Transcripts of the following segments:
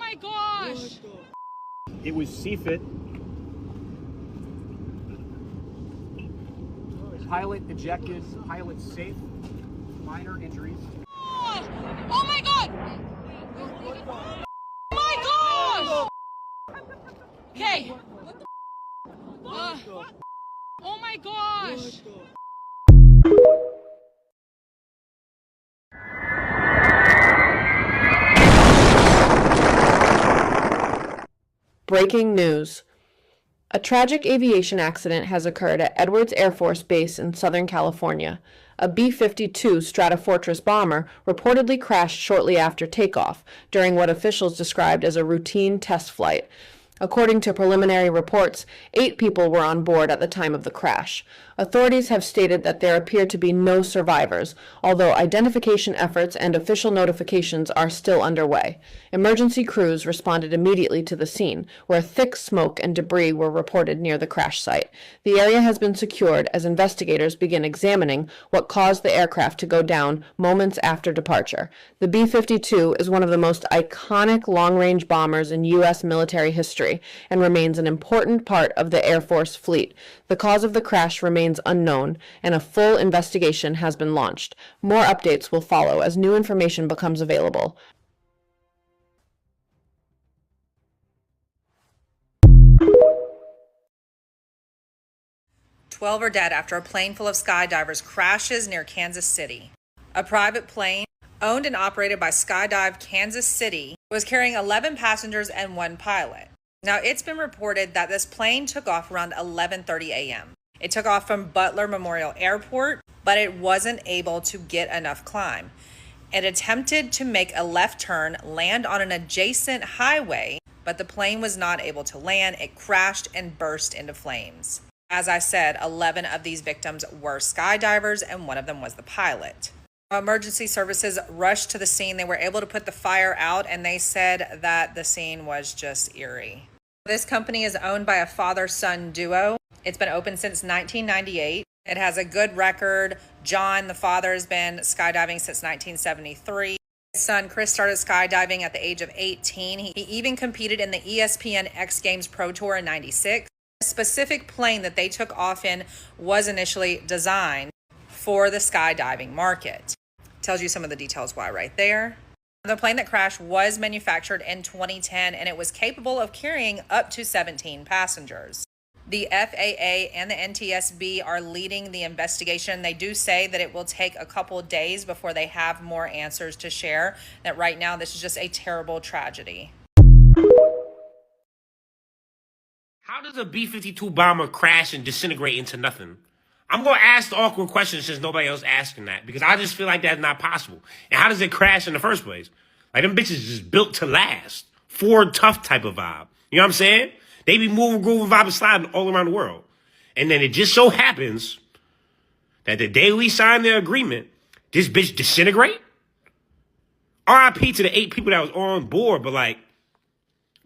my gosh! It was CFIT. Pilot ejected, pilot safe, minor injuries. Oh my god! Oh my gosh! Okay. Oh my gosh! Breaking news. A tragic aviation accident has occurred at Edwards Air Force Base in Southern California. A B-52 Stratofortress bomber reportedly crashed shortly after takeoff during what officials described as a routine test flight. According to preliminary reports, 8 people were on board at the time of the crash. Authorities have stated that there appear to be no survivors, although identification efforts and official notifications are still underway. Emergency crews responded immediately to the scene, where thick smoke and debris were reported near the crash site. The area has been secured as investigators begin examining what caused the aircraft to go down moments after departure. The B-52 is one of the most iconic long-range bombers in U.S. military history and remains an important part of the Air Force fleet. The cause of the crash remains unknown, and a full investigation has been launched. More updates will follow as new information becomes available. "12 are dead after a plane full of skydivers crashes near Kansas City. A private plane, owned and operated by Skydive Kansas City, was carrying 11 passengers and 1 pilot. Now, it's been reported that this plane took off around 11:30 a.m. It took off from Butler Memorial Airport, but it wasn't able to get enough climb. It attempted to make a left turn, land on an adjacent highway, but the plane was not able to land. It crashed and burst into flames. As I said, 11 of these victims were skydivers, and one of them was the pilot. Emergency services rushed to the scene. They were able to put the fire out, and they said that the scene was just eerie. This company is owned by a father-son duo. It's been open since 1998. It has a good record. John, the father, has been skydiving since 1973. His son, Chris, started skydiving at the age of 18. He even competed in the ESPN X Games Pro Tour in 96. The specific plane that they took off in was initially designed for the skydiving market. Tells you some of the details why right there. The plane that crashed was manufactured in 2010, and it was capable of carrying up to 17 passengers. The FAA and the NTSB are leading the investigation. They do say that it will take a couple of days before they have more answers to share, that right now this is just a terrible tragedy. How does a B-52 bomber crash and disintegrate into nothing? I'm going to ask the awkward question since nobody else asking that, because I just feel like that's not possible. And how does it crash in the first place? Like, them bitches just built to last. Ford Tough type of vibe. You know what I'm saying? They be moving, grooving, vibing, sliding all around the world. And then it just so happens that the day we signed the agreement, this bitch disintegrate? RIP to the 8 people that was on board, but like,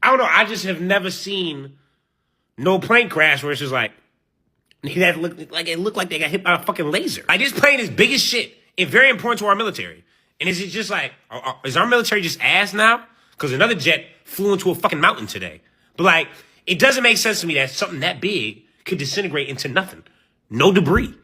I don't know, I just have never seen no plane crash where it's just like, that looked like they got hit by a fucking laser. Like, this plane is big as shit and very important to our military. And is it just like, is our military just ass now? Because another jet flew into a fucking mountain today. But like, it doesn't make sense to me that something that big could disintegrate into nothing. No debris.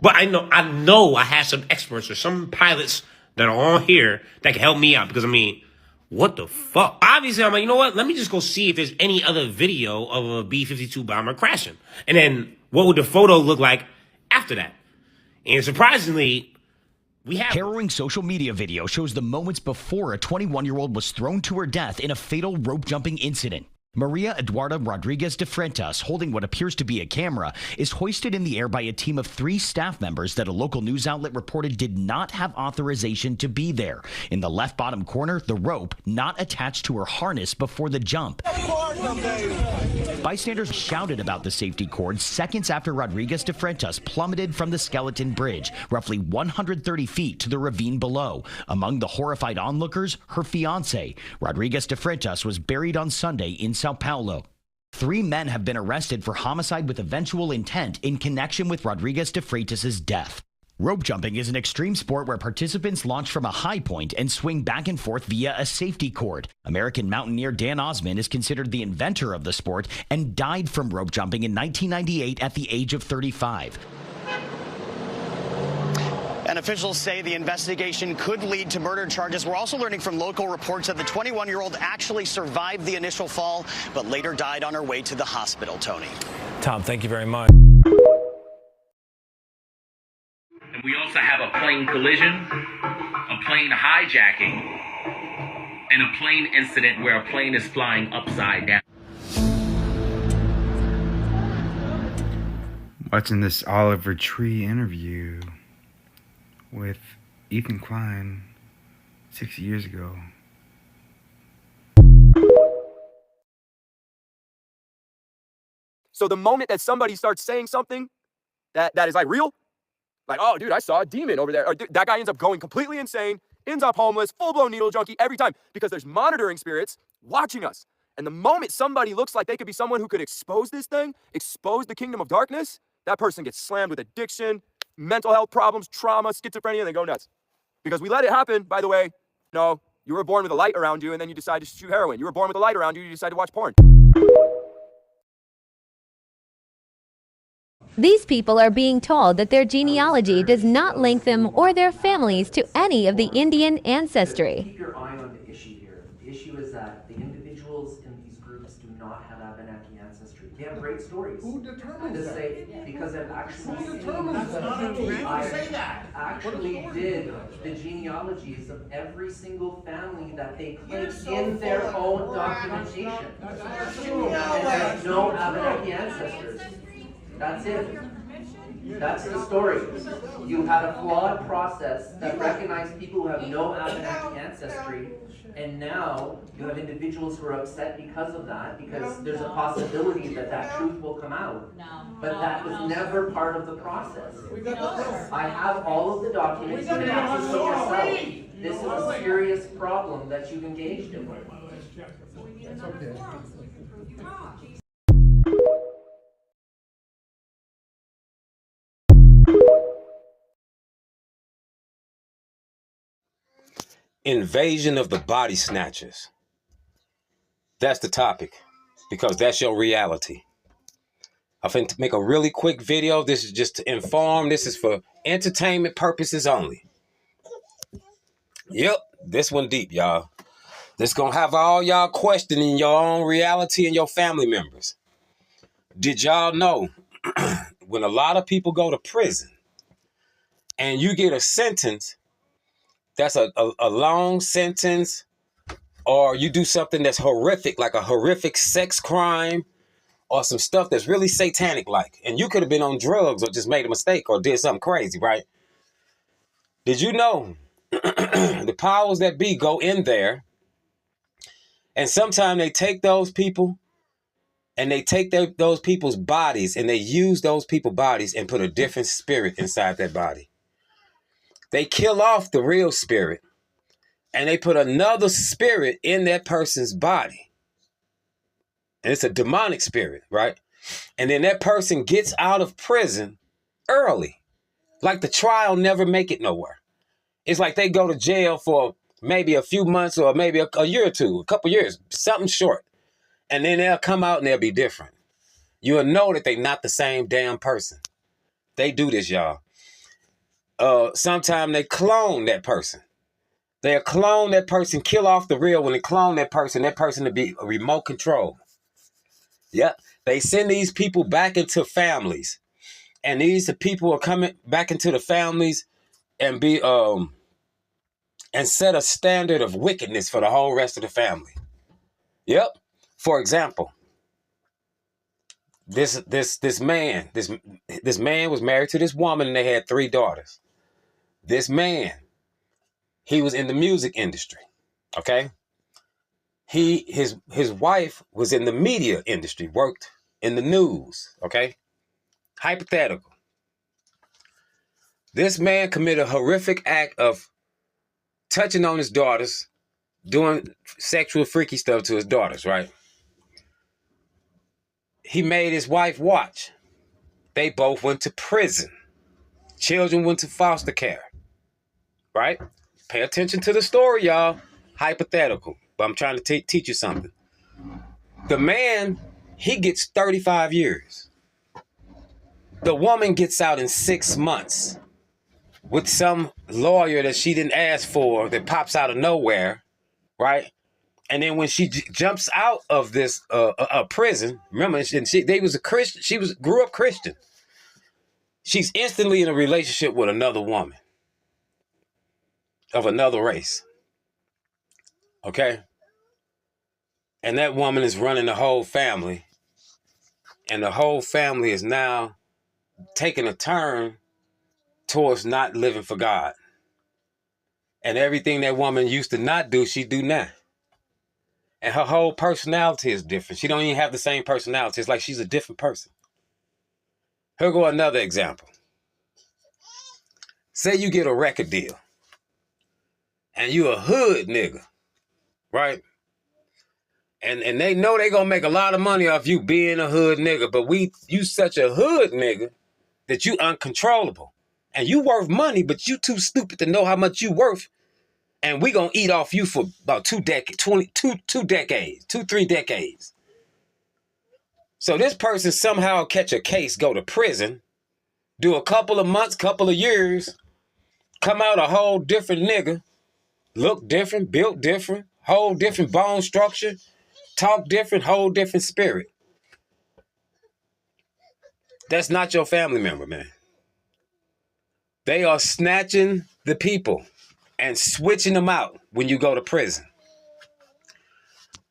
But I know I have some experts or some pilots that are on here that can help me out, because I mean, what the fuck? Obviously, I'm like, you know what? Let me just go see if there's any other video of a B-52 bomber crashing. And then what would the photo look like after that? And surprisingly, we have... Harrowing social media video shows the moments before a 21-year-old was thrown to her death in a fatal rope jumping incident. Maria Eduarda Rodriguez de Freitas, holding what appears to be a camera, is hoisted in the air by a team of 3 staff members that a local news outlet reported did not have authorization to be there. In the left bottom corner, the rope not attached to her harness before the jump. Bystanders shouted about the safety cord seconds after Rodriguez de Freitas plummeted from the Skeleton Bridge, roughly 130 feet to the ravine below. Among the horrified onlookers, her fiancé. Rodriguez de Freitas was buried on Sunday in Sao Paulo. 3 men have been arrested for homicide with eventual intent in connection with Rodriguez de Freitas' death. Rope jumping is an extreme sport where participants launch from a high point and swing back and forth via a safety cord. American mountaineer Dan Osman is considered the inventor of the sport and died from rope jumping in 1998 at the age of 35. And officials say the investigation could lead to murder charges. We're also learning from local reports that the 21-year-old actually survived the initial fall, but later died on her way to the hospital, Tony. Tom, thank you very much. And we also have a plane collision, a plane hijacking, and a plane incident where a plane is flying upside down. Watching this Oliver Tree interview with Ethan Klein 6 years ago. So the moment that somebody starts saying something that is like real, like, oh, dude, I saw a demon over there, or that guy ends up going completely insane, ends up homeless, full-blown needle junkie every time, because there's monitoring spirits watching us. And the moment somebody looks like they could be someone who could expose this thing, expose the kingdom of darkness, that person gets slammed with addiction, mental health problems, trauma, schizophrenia, and they go nuts. Because we let it happen, by the way. No, you were born with a light around you, and then you decide to shoot heroin. You were born with a light around you, you decide to watch porn. These people are being told that their genealogy does not link them or their families to any of the Indian ancestry. Keep your eye on the issue here. The issue is that the individuals in these groups do not have Abenaki ancestry. They have great stories. Who determines that? Because I've actually actually did the genealogies of every single family that they claim in their own documentation. And there's no Abenaki ancestors. That's it. That's the story. You had a flawed process that recognized people who have no Abenaki ancestry, and now you have individuals who are upset because of that, because there's a possibility that that truth will come out. But that was never part of the process. I have all of the documents. You can access them yourself. This is a serious problem that you've engaged in. Invasion of the Body Snatchers. That's the topic, because that's your reality. I'm finna to make a really quick video. This is just to inform. This is for entertainment purposes only. Yep, this one deep, y'all. This gonna have all y'all questioning your own reality and your family members. Did y'all know when a lot of people go to prison and you get a sentence that's a long sentence, or you do something that's horrific, like a horrific sex crime, or some stuff that's really satanic-like, and you could have been on drugs or just made a mistake or did something crazy, right? Did you know the powers that be go in there, and sometimes they take those people and they take those people's bodies and they use those people's bodies and put a different spirit inside that body. They kill off the real spirit and they put another spirit in that person's body. And it's a demonic spirit, right? And then that person gets out of prison early. Like the trial never make it nowhere. It's like they go to jail for maybe a few months or maybe a year or two, a couple years, something short. And then they'll come out and they'll be different. You'll know that they're not the same damn person. They do this, y'all. Sometimes they clone that person. They'll clone that person, kill off the real. When they clone that person to be a remote control. Yep. They send these people back into families. And these people are coming back into the families and be and set a standard of wickedness for the whole rest of the family. Yep. For example, this man was married to this woman and they had 3 daughters. This man, he was in the music industry, okay? His wife was in the media industry, worked in the news, okay? Hypothetical. This man committed a horrific act of touching on his daughters, doing sexual freaky stuff to his daughters, right? He made his wife watch. They both went to prison. Children went to foster care, right? Pay attention to the story, y'all. Hypothetical, but I'm trying to teach you something. The man, he gets 35 years. The woman gets out in 6 months with some lawyer that she didn't ask for that pops out of nowhere, right? And then when she jumps out of this prison, remember, they was a Christian. She grew up Christian. She's instantly in a relationship with another woman of another race. Okay? And that woman is running the whole family. And the whole family is now taking a turn towards not living for God. And everything that woman used to not do, she do now. And her whole personality is different. She don't even have the same personality. It's like she's a different person. Here go another example. Say you get a record deal. And you a hood nigga. Right? And they know they gonna make a lot of money off you being a hood nigga. But you such a hood nigga that you uncontrollable. And you worth money, but you too stupid to know how much you worth. And we gonna eat off you for about 3 decades. So this person somehow catch a case, go to prison, do a couple of months, couple of years, come out a whole different nigga, look different, built different, whole different bone structure, talk different, whole different spirit. That's not your family member, man. They are snatching the people and switching them out when you go to prison.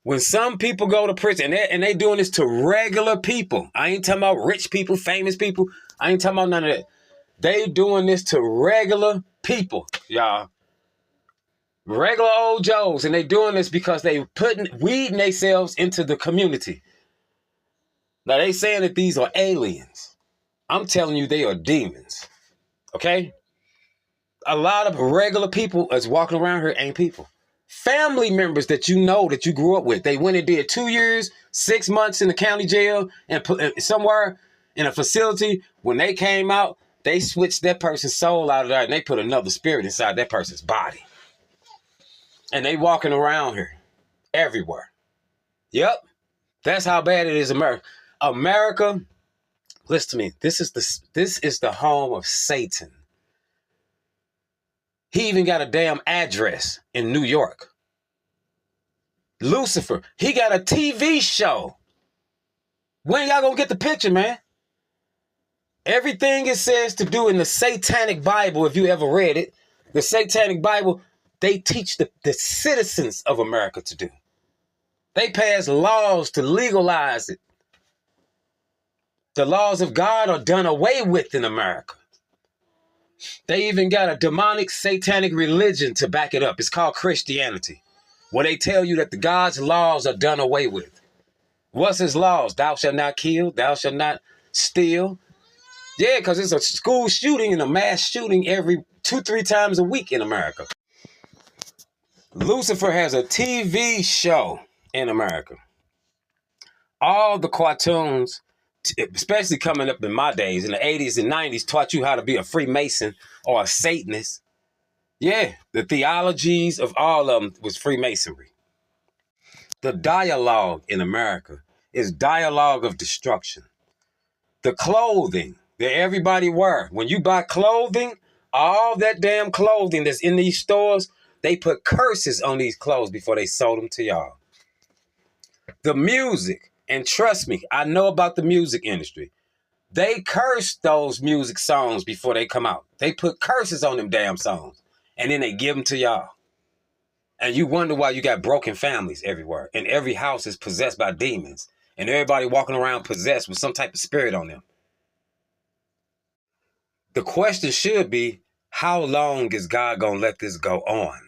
When some people go to prison, and they doing this to regular people. I ain't talking about rich people, famous people. I ain't talking about none of that. They doing this to regular people, y'all. Regular old Joes. And they doing this because they weeding themselves into the community. Now they saying that these are aliens. I'm telling you, they are demons. Okay? A lot of regular people that's walking around here ain't people. Family members that you know that you grew up with. They went and did 2 years, 6 months in the county jail and somewhere in a facility. When they came out, they switched that person's soul out of there and they put another spirit inside that person's body. And they walking around here everywhere. Yep. That's how bad it is, America. America, listen to me. This is the home of Satan. He even got a damn address in New York. Lucifer, he got a TV show. When y'all gonna get the picture, man? Everything it says to do in the Satanic Bible, if you ever read it, the Satanic Bible, they teach the citizens of America to do. They pass laws to legalize it. The laws of God are done away with in America. They even got a demonic satanic religion to back it up. It's called Christianity, where they tell you that the God's laws are done away with. What's his laws? Thou shalt not kill. Thou shalt not steal. Yeah, because it's a school shooting and a mass shooting every 2-3 times a week in America. Lucifer has a TV show in America. All the cartoons, especially coming up in my days, in the 80s and 90s, taught you how to be a Freemason or a Satanist. Yeah, the theologies of all of them was Freemasonry. The dialogue in America is dialogue of destruction. The clothing that everybody wear. When you buy clothing, all that damn clothing that's in these stores, they put curses on these clothes before they sold them to y'all. The music, and trust me, I know about the music industry. They curse those music songs before they come out. They put curses on them damn songs, and then they give them to y'all. And you wonder why you got broken families everywhere, and every house is possessed by demons, and everybody walking around possessed with some type of spirit on them. The question should be, how long is God going to let this go on?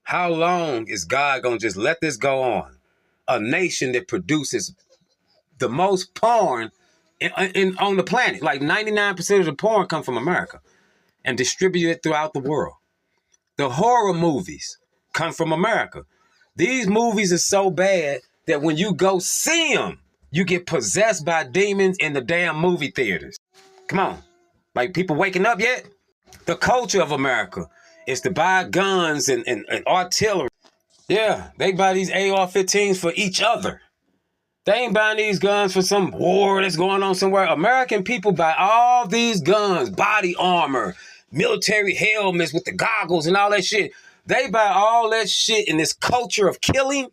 How long is God going to just let this go on? A nation that produces the most porn on the planet. Like 99% of the porn come from America and distributed throughout the world. The horror movies come from America. These movies are so bad that when you go see them, you get possessed by demons in the damn movie theaters. Come on. Like, people waking up yet? The culture of America is to buy guns and artillery. Yeah, they buy these AR-15s for each other. They ain't buying these guns for some war that's going on somewhere. American people buy all these guns, body armor, military helmets with the goggles and all that shit. They buy all that shit in this culture of killing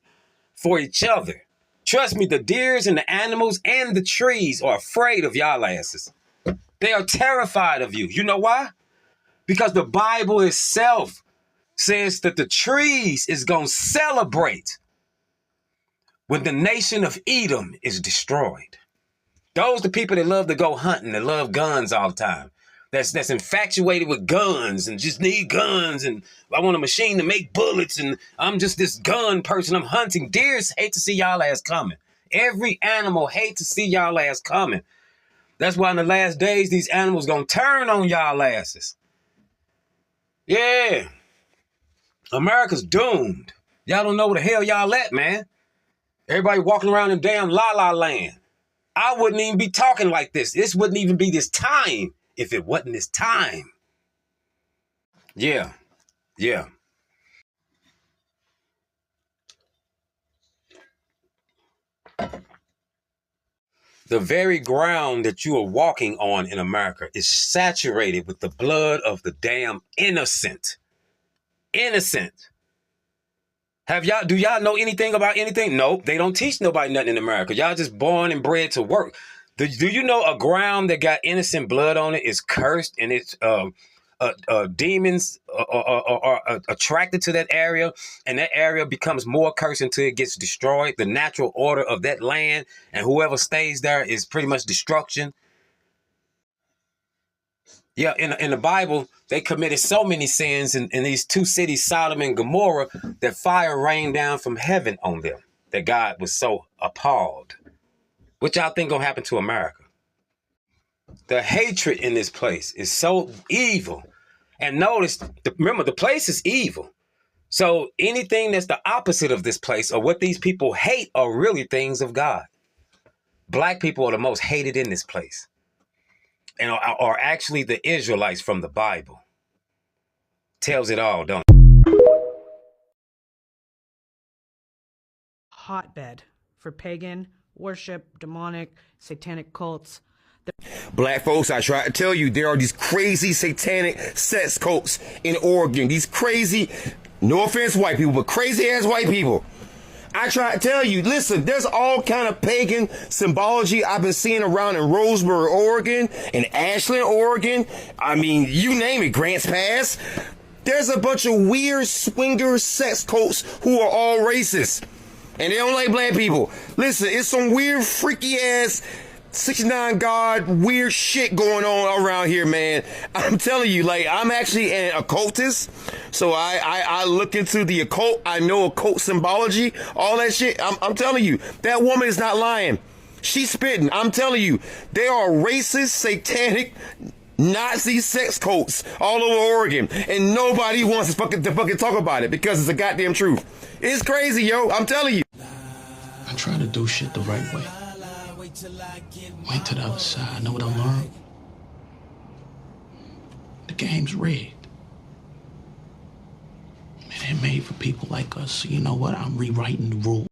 for each other. Trust me, the deers and the animals and the trees are afraid of y'all asses. They are terrified of you. You know why? Because the Bible itself says that the trees is going to celebrate when the nation of Edom is destroyed. Those the people that love to go hunting, that love guns all the time. That's infatuated with guns and just need guns, and I want a machine to make bullets, and I'm just this gun person. I'm hunting. Deers hate to see y'all ass coming. Every animal hate to see y'all ass coming. That's why in the last days, these animals gonna turn on y'all asses. Yeah. America's doomed. Y'all don't know where the hell y'all at, man. Everybody walking around in damn la-la land. I wouldn't even be talking like this. This wouldn't even be this time if it wasn't this time. Yeah. Yeah. The very ground that you are walking on in America is saturated with the blood of the damn innocent. Innocent. Do y'all know anything about anything? Nope. They don't teach nobody nothing in America. Y'all just born and bred to work. Do you know a ground that got innocent blood on it is cursed, and it's demons are attracted to that area, and that area becomes more cursed until it gets destroyed. The natural order of that land, and whoever stays there is pretty much destruction. Yeah, in the Bible, they committed so many sins in these two cities, Sodom and Gomorrah, that fire rained down from heaven on them, that God was so appalled. What y'all think gonna happen to America? The hatred in this place is so evil. And notice, remember, the place is evil. So anything that's the opposite of this place, or what these people hate, are really things of God. Black people are the most hated in this place, and are actually the Israelites from the Bible. Tells it all, don't it? Hotbed for pagan worship, demonic, satanic cults. Black folks, I try to tell you, there are these crazy satanic sex cults in Oregon. These crazy, no offense white people, but crazy ass white people. I try to tell you, listen, there's all kind of pagan symbology I've been seeing around in Roseburg, Oregon, in Ashland, Oregon. I mean, you name it, Grants Pass. There's a bunch of weird swinger sex cults who are all racist. And they don't like black people. Listen, it's some weird, freaky ass 69 God weird shit going on around here, man. I'm telling you, like, I'm actually an occultist. So I look into the occult. I know occult symbology, all that shit. I'm telling you, that woman is not lying. She's spitting. I'm telling you, there are racist, satanic, Nazi sex cults all over Oregon, and nobody wants to fucking talk about it because it's the goddamn truth. It's crazy, yo. I'm telling you. I try to do shit the right way. Wait to the other side. Know what I learned? The game's rigged. It ain't made for people like us. So you know what? I'm rewriting the rules.